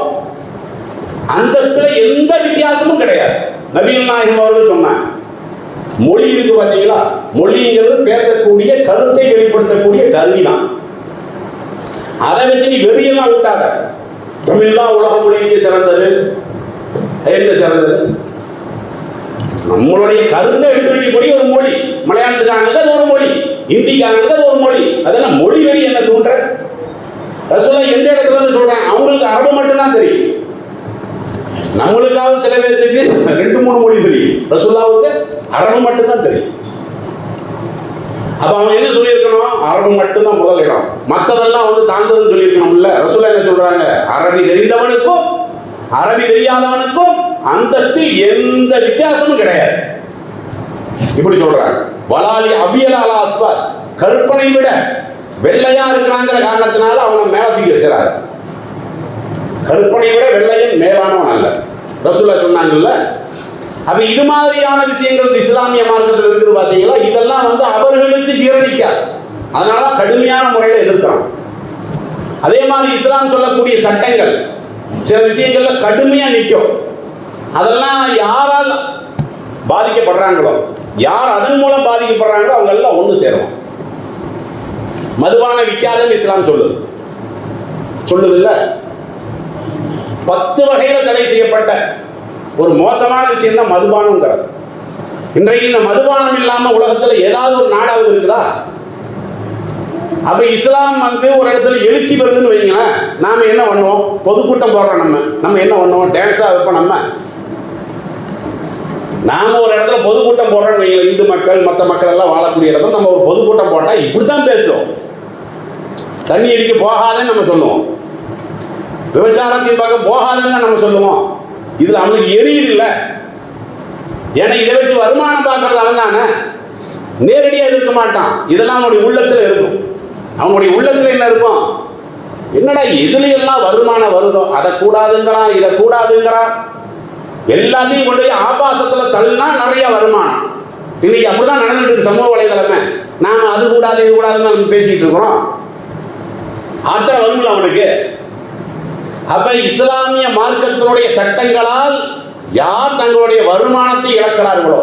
அந்தஸ்துல எந்த வித்தியாசமும் கிடையாது. நபிகள் நாயகம் அவர்கள் சொன்னாங்க. மொழி இருக்கு பார்த்தீங்களா? மொழிங்கிறது பேசக்கூடிய கருத்தை வெளிப்படுத்தக்கூடிய கருவி தான். அதை வச்சு நீ வெறியெல்லாம் விட்டாத. தமிழ் தான் உலக மொழியிலேயே சிறந்தது. என்ன சிறந்தது? நம்மளுடைய கருத்தை எடுத்து வைக்கக்கூடிய ஒரு மொழி. மலையாளத்துக்கானது அது ஒரு மொழி, ஹிந்திக்கானது அது ஒரு மொழி. அதெல்லாம் மொழி வெறி என்ன தூண்டுற? ரசூலுல்லாஹ் எந்த இடத்துல சொல்றாங்க? அவங்களுக்கு அரபு மட்டும்தான் தெரியும். நம்மளுக்காக சில பேருக்கு 2-3 மொழி தெரியும், ரசூலுல்லாஹ்வுக்கு அரபு மட்டும்தான் தெரியும். அப்ப அவன் என்ன சொல்லியிருக்கணும்? அரபு மட்டும்தான் முதல் இடம், மற்றதெல்லாம் தாழ்ந்ததுன்னு சொல்லியிருக்கணும்ல. ரசூலுல்லாஹ் என்ன சொல்றாங்க? அரபி தெரிந்தவனுக்கும் அரபி தெரியாதவனுக்கும் அந்தஸ்தில் எந்த வித்தியாசமும் கிடையாது. இப்படி சொல்றாங்க. வலாலி அபியலாலா அஸ்வாத், கருப்பனை விட வெள்ளையா இருக்கிறாங்கிற காரணத்தினால அவனை மேல தூக்கி வச்சுறாரு. கருப்பனை விட வெள்ளையன் மேலானவன் அல்ல, ரசூலுல்லாஹ் சொன்னாங்கல்ல. அப்ப இது மாதிரியான விஷயங்கள் இஸ்லாமிய மார்க்கத்தில் இருக்குது பார்த்தீங்களா? இதெல்லாம் அவர்களுக்கு ஜீரணிக்காது. அதனாலதான் கடுமையான முறையில் எதிர்க்கிறான். அதே மாதிரி இஸ்லாம் சொல்லக்கூடிய சட்டங்கள் சில விஷயங்கள்ல கடுமையா நிற்கும். அதெல்லாம் யாரால் பாதிக்கப்படுறாங்களோ, யார் அதன் மூலம் பாதிக்கப்படுறாங்களோ அவங்க எல்லாம் ஒன்று சேருவோம். மதுபான விற்காதன்னு இஸ்லாம் சொல்லுது இல்ல. 10 வகையில தடை செய்யப்பட்ட ஒரு மோசமான விஷயம் தான் மதுபானம்ங்கிறது. இன்றைக்கு இந்த மதுபானம் இல்லாம உலகத்துல ஏதாவது ஒரு நாடாவது இருக்குதா? அப்ப இஸ்லாம் ஒரு இடத்துல எழுச்சி வருதுன்னு வைங்களேன், நாம என்ன பண்ணுவோம்? பொதுக்கூட்டம் போடுறோம். நம்ம என்ன பண்ணுவோம்? டான்ஸா வைப்போம். நாம ஒரு இடத்துல பொதுக்கூட்டம் போடுறோம்னு வைங்களேன், இந்து மக்கள் மற்ற மக்கள் எல்லாம் வாழக்கூடிய இடத்துல நம்ம ஒரு பொதுக்கூட்டம் போட்டா இப்படித்தான் பேசுவோம். தண்ணி அடிக்க போகாதன்னு நம்ம சொல்லுவோம், விபச்சாரத்தின் பக்கம் போகாதன்னு நம்ம சொல்லுவோம். இதுல அவனுக்கு எரியுது இல்ல, ஏன்னா இதை வச்சு வருமானம் பார்க்கறது அவன் தானே, நேரடியாக இருக்க மாட்டான். இதெல்லாம் அவனுடைய உள்ளத்தில் இருக்கும். அவனுடைய உள்ளத்தில் என்ன இருக்கும்? என்னடா எதுல எல்லாம் வருமானம் வருதோ அதை கூடாதுங்கிறான், இதை கூடாதுங்கிறான், எல்லாத்தையும் கொண்டு போய் ஆபாசத்துல தள்ளினா நிறைய வருமானம். இன்னைக்கு அப்படிதான் நடந்துட்டு இருக்கு சமூக வலைதளமே. நாம அது கூடாது இது கூடாதுன்னு நம்ம பேசிட்டு இருக்கிறோம். ஆத்திரம் வரும்ல அவனுக்கு. அப்ப இஸ்லாமிய மார்க்கத்தினுடைய சட்டங்களால் யார் தங்களுடைய வருமானத்தை இழக்கிறார்களோ,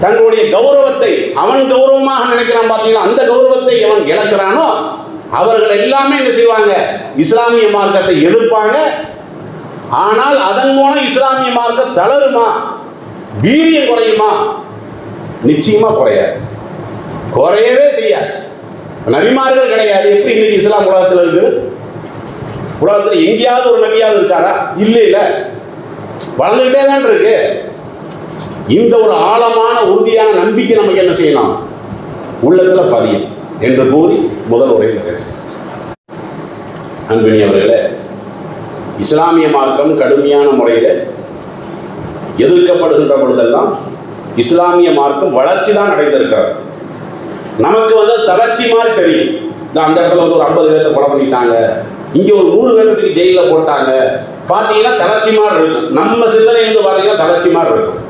தங்களுடைய கௌரவத்தை, அவன் கௌரவமாக நினைக்கிறான் பார்த்தீங்களா, அந்த கௌரவத்தை அவன் இழக்கிறானோ அவர்கள் எல்லாமே என்ன செய்வாங்க? இஸ்லாமிய மார்க்கத்தை எதிர்ப்பாங்க. ஆனால் அதன் மூலம் இஸ்லாமிய மார்க்கம் தளருமா, வீரியம் குறையுமா? நிச்சயமா குறையாது, குறையவே செய்யாது. நபிமார்கள் கிடையாது. எப்படி இன்னைக்கு இஸ்லாம் உலகத்தில் இருக்குது? உலகத்தில் எங்கேயாவது ஒரு நபியாவது இருக்காரா? இல்லை, வளர்ந்துகிட்டே தான் இருக்கு. இந்த ஒரு ஆழமான உறுதியான நம்பிக்கை நமக்கு என்ன செய்யணும்? உள்ளத்தில் பதியும் என்று கூறி முதல் உரையில் பேச. அன்பினியவர்களே, இஸ்லாமிய மார்க்கம் கடுமையான முறையில் எதிர்க்கப்படுகின்ற பொழுதெல்லாம் இஸ்லாமிய மார்க்கம் வளர்ச்சி தான் அடைந்திருக்கிறது. நமக்கு தளர்ச்சி மாதிரி தெரியும். அந்த இடத்துல ஒரு 50 பேர்த்த கொலை பண்ணிட்டாங்க, இங்கே ஒரு 100 பேருக்கு ஜெயிலில் போட்டாங்க, பார்த்தீங்கன்னா தளர்ச்சி மாதிரி இருக்கும். நம்ம சிந்தனையிலிருந்து பார்த்தீங்கன்னா தளர்ச்சி மாதிரி இருக்கும்.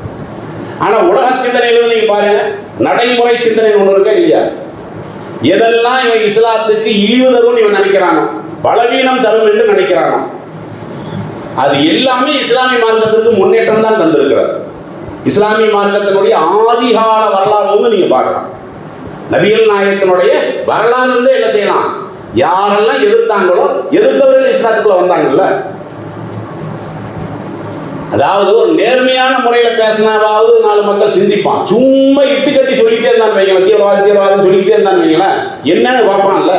ஆனால் உலக சிந்தனையிலிருந்து நீங்கள் பாருங்க, நடைமுறை சிந்தனை ஒன்று இருக்கா இல்லையா? எதெல்லாம் இவன் இஸ்லாத்துக்கு இழிவு தரும் இவன் நினைக்கிறானோ, பலவீனம் தரும் என்று நினைக்கிறானோ, அது எல்லாமே இஸ்லாமிய மார்க்கத்திற்கு முன்னேற்றம் தான் தந்திருக்கிறது. இஸ்லாமிய மார்க்கத்தினுடைய ஆதிகால வரலாறு நீங்க பார்க்கலாம். நபிகள் நாயகத்தினுடைய வரலாறு என்ன செய்யலாம்? யாரெல்லாம் எதிர்த்தாங்களோ, எதிர்த்தவர்கள் இஸ்லாத்துக்குள்ள வந்தாங்கல்ல. அதாவது ஒரு நேர்மையான முறையில் பேசினாவது 4 மக்கள் சிந்திப்பான். சும்மா இட்டு கட்டி சொல்லிட்டே இருந்தான்னு வைங்களேன், தீவிரவாதம் சொல்லிக்கிட்டே இருந்தான்னு வைங்களேன், என்னன்னு பார்ப்பான்ல.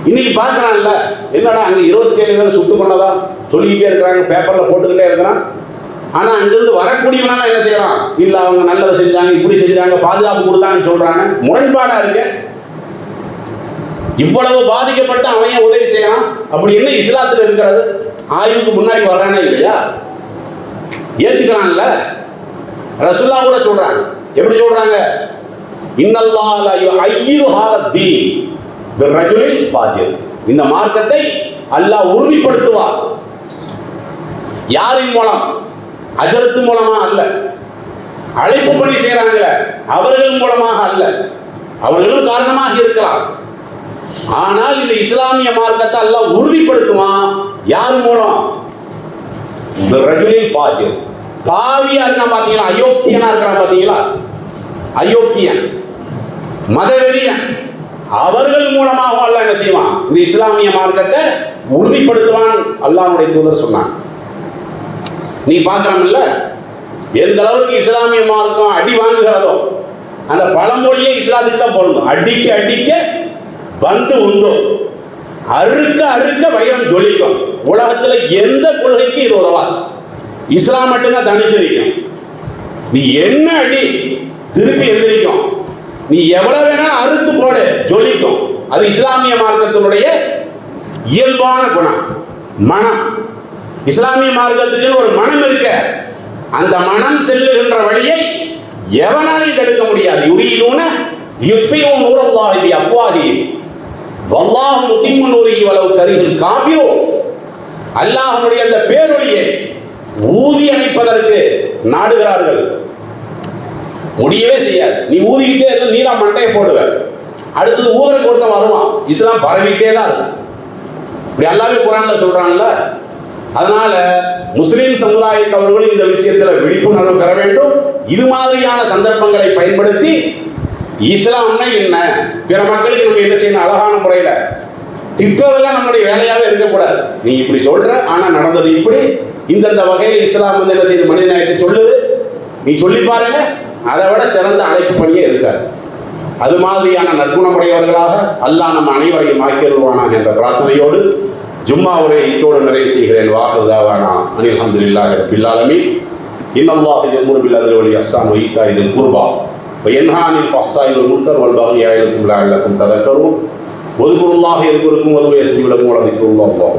இன்னைக்கு பார்க்கறான்ல, என்னடா அங்கே 27 பேர் சுட்டு கொண்டதா சொல்லிக்கிட்டே இருக்கிறாங்க, பேப்பரில் போட்டுக்கிட்டே இருக்கிறான். ஆனால் அங்கிருந்து வரக்கூடியவனால என்ன செய்யறான்? இல்லை அவங்க நல்லதை செஞ்சாங்க, இப்படி செஞ்சாங்க, பாதுகாப்பு கொடுத்தாங்கன்னு சொல்றாங்க. முரண்பாடாக இருக்கு. இவ்வளவு பாதிக்கப்பட்ட அவன் உதவி செய்யறான். அப்படி என்ன இஸ்லாத்தில் இருக்கிறது? ஆய்வுக்கு முன்னாடி வர்றானே இல்லையா? ஏத்துக்கிறான்ல. ரசூலுல்லாஹ் கூட சொல்றாங்க. எப்படி சொல்றாங்க? இன்னல்லாஹ லா யுஅய்யிரு ஹாதா தீன் பிர்ரஜுலில் ஃபாஜிர். இந்த மார்க்கத்தை அல்லாஹ் உறுதிப்படுத்துவார். யாரின் மூலம்? அஜரத்து மூலமா அல்ல. அழைப்பு பணி செய்யறாங்களே அவர்கள் மூலமாக அல்ல. அவர்களும் காரணமாக இருக்கலாம். ஆனால் இந்த இஸ்லாமிய மார்க்கத்தை அல்லாஹ் உறுதிப்படுத்துவான். யார் மூலம்? ரஜுலில் ஃபாஜிர். பாவியா இருக்கான் பாத்தீங்களா, அயோக்கியனா இருக்கிறான் பாத்தீங்களா, அயோக்கியன், மதவெறியன், அவர்கள் மூலமாக அல்லாஹ் என்ன செய்வான்? இந்த இஸ்லாமிய மார்க்கத்தை உறுதிப்படுத்துவான். அல்லாஹ்வுடைய தூதர் சொன்னான். நீ பார்க்கறமில்ல எந்த அளவுக்கு இஸ்லாமிய மார்க்கம் அடி வாங்குகிறதோ, அந்த பழமொழியே இஸ்லாத்துக்கு தான் பொருந்தும். அடிக்க அடிக்க வந்து உந்தும், அறுக்க அறுக்க வைரம் ஜொலிக்கும். உலகத்தில் எந்த கொள்கைக்கு இது உதவாது. இஸ்லாம் மட்டும்தான் தனிச்சு நிற்கும். நீ என்ன அடி திருப்பி எந்திரிக்கும். நீ எவ்வளவு வேணாலும் அறுத்து போடு, ஜொலிக்கும். அது இஸ்லாமிய மார்க்கத்தினுடைய இயல்பான குணம், மனம். இஸ்லாமிய மார்க்கத்துக்கு ஒரு மனம் இருக்க, அந்த மனம் செல்லுகின்ற வழியை எவனாலையும் தடுக்க முடியாது. யுரீதுன யுத்ஃபிஉ நூரல்லாஹி பிஅஃவாஹிஹிம் வல்லாஹு முத்திம்மு நூரிஹி வலவ் கரிஹல் காஃபிரூன். அல்லாஹ்வுடைய அந்த பேரொளியை ஊதி அணைப்பதற்கு நாடுகிறார்கள், முடியவே செய்யாது. நீ ஊதிக்கிட்டே இருந்து நீ தான் மண்டையை போடுவ, அடுத்தது ஊதருக்கு ஒருத்தன் வருவான். இஸ்லாம் பரவிக்கிட்டே தான் இருக்கும். இப்படி அல்லாஹ்வே குர்ஆன்ல சொல்றான்ல. அதனால முஸ்லிம் சமுதாயத்தவர்களும் இந்த விஷயத்தில் விழிப்புணர்வு பெற வேண்டும். இது மாதிரியான சந்தர்ப்பங்களை பயன்படுத்தி இஸ்லாம்னா என்ன, பிற மக்களுக்கு நம்ம என்ன செய்யணும்? அழகான முறையில் திட்டுவதெல்லாம் நம்முடைய வேலையாகவே இருக்கக்கூடாது. நீ இப்படி சொல்ற, ஆனால் நடந்தது இப்படி, இந்தந்த வகையில் இஸ்லாம் என்ன செய்யுது? மனித நேயத்தை சொல்லுது. நீ சொல்லி பாருங்க, அதை விட சிறந்த அழைப்பு பணியே இருக்காது. அது மாதிரியான நற்குணமுடையவர்களாக அல்லாஹ் நம்ம அனைவரையும் ஆக்கிடுவானாக என்ற பிரார்த்தனையோடு ஜும்மா உரை இத்தோடு நிறைவு செய்கிறேன். வாஹிதாவானா அனில் அல்ஹம்துலில்லாஹி ரப்பில் ஆலமீன். இன்னல்லாஹ யஅமுரு பில் அத்லி வல் இஹ்சான் வ ஈதாஇ தில் குர்பா வ யன்ஹா அனில் ஃபஹ்ஷாஇ வல் முன்கர் வல் பகி யஇதுக்கும் லஅல்லக்கும் ததக்கரூன். வذ்குருல்லாஹ யذ்குருக்கும் வதுஉ யஸ்தஜீபு லக்கும் வ லதிக்ருல்லாஹ்